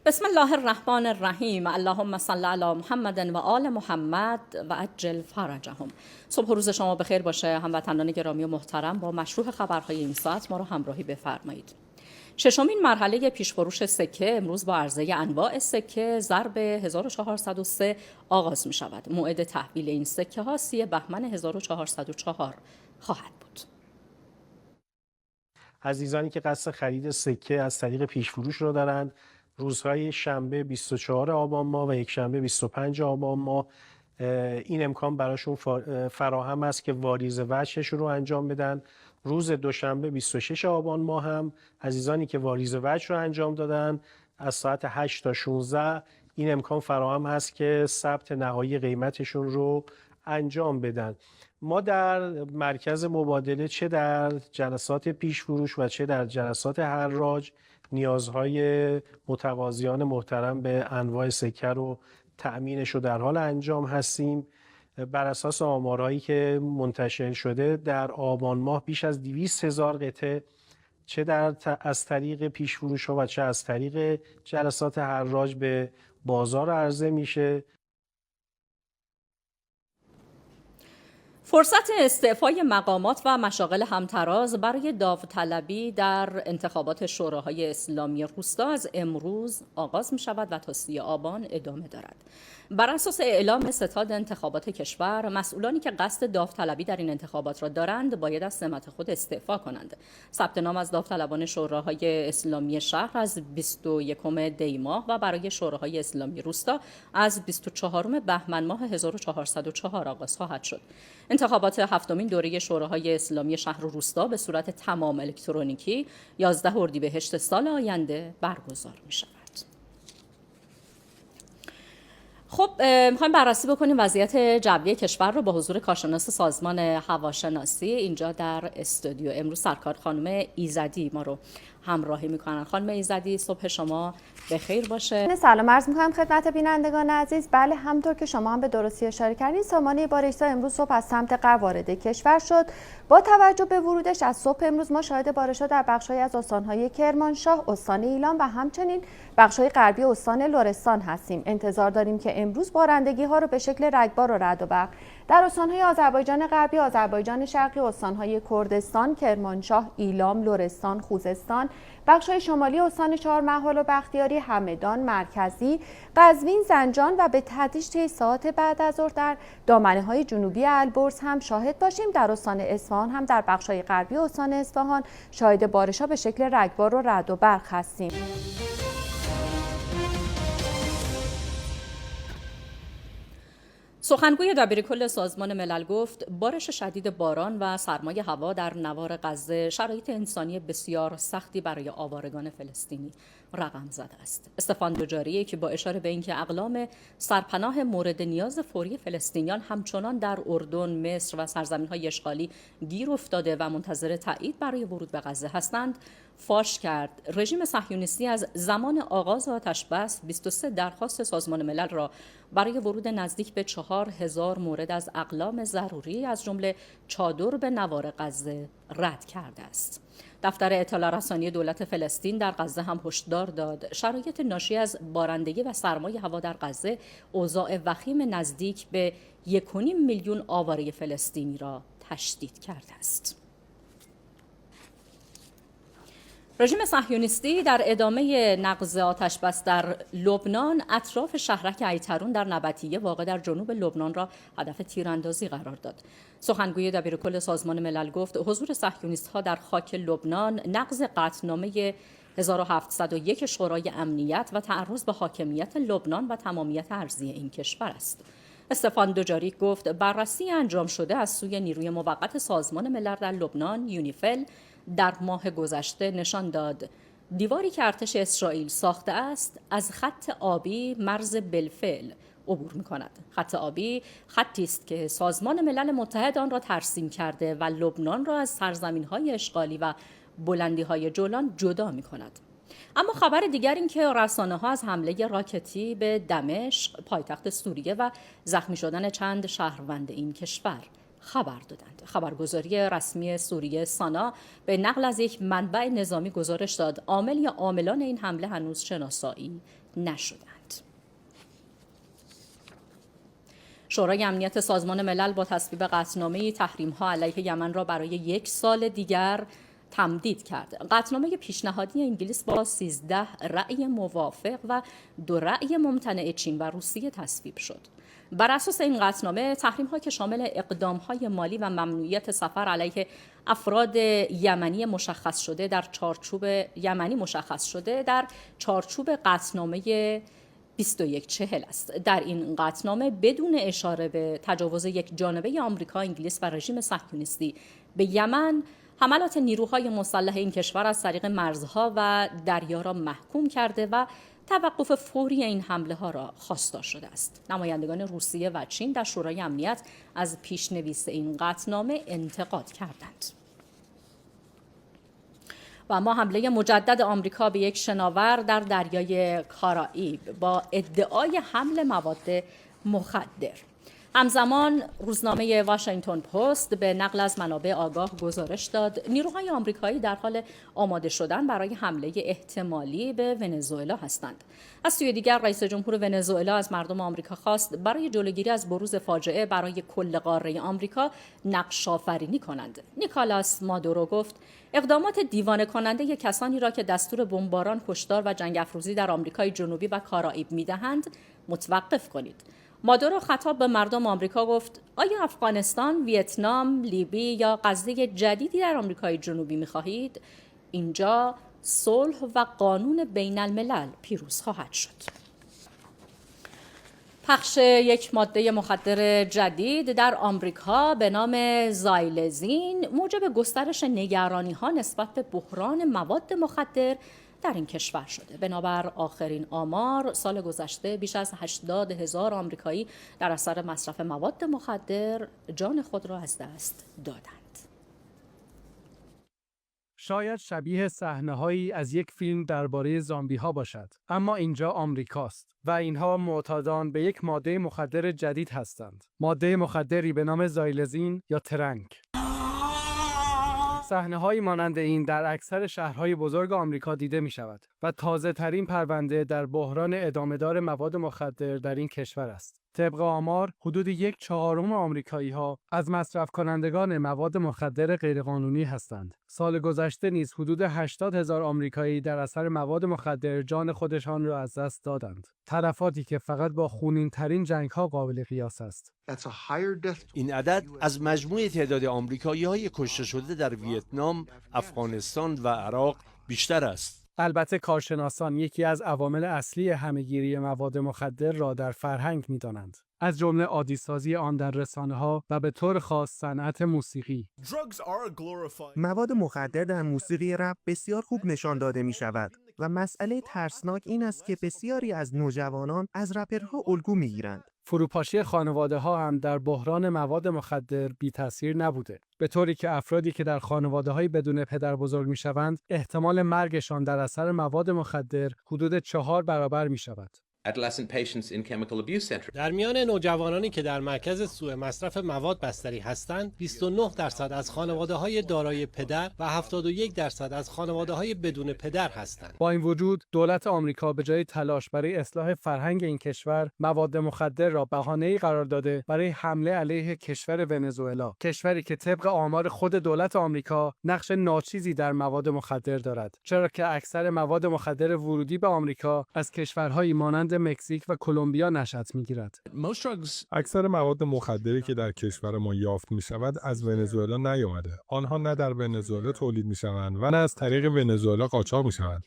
بسم الله الرحمن الرحیم. اللهم صل علی محمد و آل محمد و عجل فرجهم. صبح و روز شما بخیر باشه هموطنان گرامی و محترم. با مشروع خبرهای این ساعت ما رو همراهی بفرمایید. ششمین مرحله پیشفروش سکه امروز با عرضه انواع سکه ضرب 1403 آغاز می شود. موعد تحویل این سکه ها 30 بهمن 1404 خواهد بود. عزیزانی که قصد خرید سکه از طریق پیشفروش رو دارند، روزهای شنبه 24 آبان ماه و یکشنبه 25 آبان ماه این امکان براشون فراهم است که واریز وجهش رو انجام بدن. روز دوشنبه 26 آبان ماه هم عزیزانی که واریز وجه رو انجام دادن از ساعت 8 تا 16 این امکان فراهم هست که ثبت نهایی قیمتشون رو انجام بدن. ما در مرکز مبادله چه در جلسات پیشفروش و چه در جلسات حراج نیازهای متقاضیان محترم به انواع سکه رو تأمینش رو در حال انجام هستیم. بر اساس آمارهایی که منتشر شده در آبان ماه بیش از 200,000 قطعه چه از طریق پیشفروش ها و چه از طریق جلسات حراج به بازار عرضه میشه. فرصت استعفای مقامات و مشاغل همتراز برای داوطلبی در انتخابات شوراهای اسلامی روستا از امروز آغاز می شود و تا 30 آبان ادامه دارد. بر اساس اعلام ستاد انتخابات کشور، مسئولانی که قصد داوطلبی در این انتخابات را دارند باید از سمت خود استعفا کنند. ثبت نام از داوطلبان شوراهای اسلامی شهر از 21 دی ماه و برای شوراهای اسلامی روستا از 24 بهمن ماه 1404 آغاز خواهد شد. انتخابات هفتمین دوره شوراهای اسلامی شهر و روستا به صورت تمام الکترونیکی 11 اردیبهشت سال آینده برگزار می شود. خب میخوایم بررسی بکنیم وضعیت جوی کشور رو با حضور کارشناس سازمان هواشناسی اینجا در استودیو. امروز سرکار خانم ایزدی ما رو همراهی میکنن. خانم ایزدی صبح شما بخیر باشه. سلام عرض میکنم خدمت بینندگان عزیز. بله، همطور که شما هم به درستی اشاره کردین، سامانه بارش‌ها امروز صبح از سمت غرب وارد کشور شد. با توجه به ورودش از صبح امروز ما شاهد بارش‌ها در بخش‌هایی از استان‌های کرمانشاه، استان ایلام و همچنین بخش‌های غربی استان لرستان هستیم. انتظار داریم که امروز بارندگی‌ها رو به شکل رگبار و رعد و برق در استان‌های آذربایجان غربی، آذربایجان شرقی، استان‌های کردستان، کرمانشاه، ایلام، لرستان، خوزستان، بخش‌های شمالی استان چهارمحال و بختیاری، همدان، مرکزی، قزوین، زنجان و به تدریج طی ساعات بعد از ظهر در دامنه‌های جنوبی البرز هم شاهد باشیم. در استان اصفهان هم در بخش‌های غربی استان اصفهان شاهد بارش‌ها به شکل رگبار و رعد و برق هستیم. سخنگوی دبیرکل سازمان ملل گفت بارش شدید باران و سرمای هوا در نوار غزه شرایط انسانی بسیار سختی برای آوارگان فلسطینی رقم زده است. استفان دوجاری که با اشاره به اینکه اقلام سرپناه مورد نیاز فوری فلسطینیان همچنان در اردن، مصر و سرزمین‌های اشغالی گیر افتاده و منتظر تایید برای ورود به غزه هستند، فاش کرد رژیم صهیونیستی از زمان آغاز آتش بس 23 درخواست سازمان ملل را برای ورود نزدیک به 4,000 مورد از اقلام ضروری از جمله چادر به نوار غزه رد کرده است. دفتر اطلاع رسانی دولت فلسطین در غزه هم هشدار داد شرایط ناشی از بارندگی و سرمای هوا در غزه اوضاع وخیم نزدیک به 1.5 میلیون آواره فلسطینی را تشدید کرده است. رژیم صهیونیستی در ادامه نقض آتش‌بس در لبنان اطراف شهرک ایترون در نبطیه واقع در جنوب لبنان را هدف تیراندازی قرار داد. سخنگوی دبیرکل سازمان ملل گفت حضور صهیونیست‌ها در خاک لبنان نقض قطعنامه 1701 شورای امنیت و تعرض به حاکمیت لبنان و تمامیت ارضی این کشور است. استفان دوجاریک گفت بررسی انجام شده از سوی نیروی موقت سازمان ملل در لبنان یونیفل در ماه گذشته نشان داد دیواری که ارتش اسرائیل ساخته است از خط آبی مرز بالفعل عبور می‌کند. خط آبی خطی است که سازمان ملل متحد آن را ترسیم کرده و لبنان را از سرزمین‌های اشغالی و بلندی‌های جولان جدا می‌کند. اما خبر دیگر این که رسانه‌ها از حمله راکتی به دمشق پایتخت سوریه و زخمی شدن چند شهروند این کشور خبر دادند. خبرگزاری رسمی سوریه سانا به نقل از یک منبع نظامی گزارش داد عامل یا عاملان این حمله هنوز شناسایی نشدند. شورای امنیت سازمان ملل با تصویب قطعنامه تحریم‌ها علیه یمن را برای 1 سال دیگر تمدید کرد. قطعنامه پیشنهادی انگلیس با 13 رأی موافق و 2 رأی ممتنع چین و روسیه تصویب شد. بر اساس این قطعنامه تحریم‌ها که شامل اقدام‌های مالی و ممنوعیت سفر علیه افراد یمنی مشخص شده در چارچوب قطعنامه 2140 است. در این قطعنامه بدون اشاره به تجاوز یک جانبه آمریکا، انگلیس و رژیم صهیونیستی به یمن، حملات نیروهای مسلح این کشور از طریق مرزها و دریا را محکوم کرده و توقف فوری این حمله ها را خواستار شده است. نمایندگان روسیه و چین در شورای امنیت از پیشنویس این قطعنامه انتقاد کردند. و اما حمله مجدد آمریکا به یک شناور در دریای کارائیب با ادعای حمل مواد مخدر. همزمان روزنامه واشنگتن پست به نقل از منابع آگاه گزارش داد نیروهای آمریکایی در حال آماده شدن برای حمله احتمالی به ونزوئلا هستند. از سوی دیگر رئیس جمهور ونزوئلا از مردم آمریکا خواست برای جلوگیری از بروز فاجعه برای کل قاره آمریکا نقش آفرینی کنند. نیکولاس مادورو گفت اقدامات دیوانه کننده کسانی را که دستور بمباران، کشتار و جنگ افروزی در آمریکای جنوبی و کارائیب می‌دهند متوقف کنید. مادورو خطاب به مردم آمریکا گفت آیا افغانستان، ویتنام، لیبی یا غزه جدیدی در آمریکای جنوبی می‌خواهید؟ اینجا صلح و قانون بین الملل پیروز خواهد شد. پخش یک ماده مخدر جدید در آمریکا به نام زایلزین موجب گسترش نگرانی‌ها نسبت به بحران مواد مخدر در این کشور شده. بنابر آخرین آمار، سال گذشته بیش از 80,000 آمریکایی در اثر مصرف مواد مخدر جان خود را از دست دادند. شاید شبیه صحنه‌هایی از یک فیلم درباره زامبی‌ها باشد، اما اینجا آمریکاست و اینها معتادان به یک ماده مخدر جدید هستند. ماده مخدری به نام زایلزین یا ترنک. صحنه‌هایی مانند این در اکثر شهرهای بزرگ آمریکا دیده می‌شود و تازه‌ترین پرونده در بحران ادامه‌دار مواد مخدر در این کشور است. طبق آمار، حدود 1/4 آمریکایی‌ها از مصرف کنندگان مواد مخدر غیرقانونی هستند. سال گذشته نیز حدود 80,000 آمریکایی در اثر مواد مخدر جان خودشان را از دست دادند. تلفاتی که فقط با خونین‌ترین جنگ‌ها قابل قیاس است. این عدد از مجموع تعداد آمریکایی‌های کشته شده در ویتنام، افغانستان و عراق بیشتر است. البته کارشناسان یکی از عوامل اصلی همه‌گیری مواد مخدر را در فرهنگ می‌دانند، از جمله عادی‌سازی آن در رسانه‌ها و به طور خاص صنعت موسیقی. مواد مخدر در موسیقی رپ بسیار خوب نشان داده می‌شود و مسئله ترسناک این است که بسیاری از نوجوانان از رپرها الگو می‌گیرند. فروپاشی خانواده‌ها هم در بحران مواد مخدر بی‌تأثیر نبوده، به طوری که افرادی که در خانواده‌های بدون پدر بزرگ می‌شوند، احتمال مرگشان در اثر مواد مخدر حدود 4 برابر می‌شود. در میان نوجوانانی که در مرکز سوء مصرف مواد بستری هستند، 29% از خانواده‌های دارای پدر و 71% از خانواده‌های بدون پدر هستند. با این وجود، دولت آمریکا به جای تلاش برای اصلاح فرهنگ این کشور، مواد مخدر را بهانه‌ای قرار داده برای حمله علیه کشور ونزوئلا، کشوری که طبق آمار خود دولت آمریکا نقش ناچیزی در مواد مخدر دارد، چرا که اکثر مواد مخدر ورودی به آمریکا از کشورهایی مانند مکزیک و کلمبیا نشأت می‌گیرد. اکثر مواد مخدری که در کشور ما یافت می‌شود از ونزوئلا نیامده. آنها نه در ونزوئلا تولید می‌شوند و نه از طریق ونزوئلا قاچاق می‌شوند.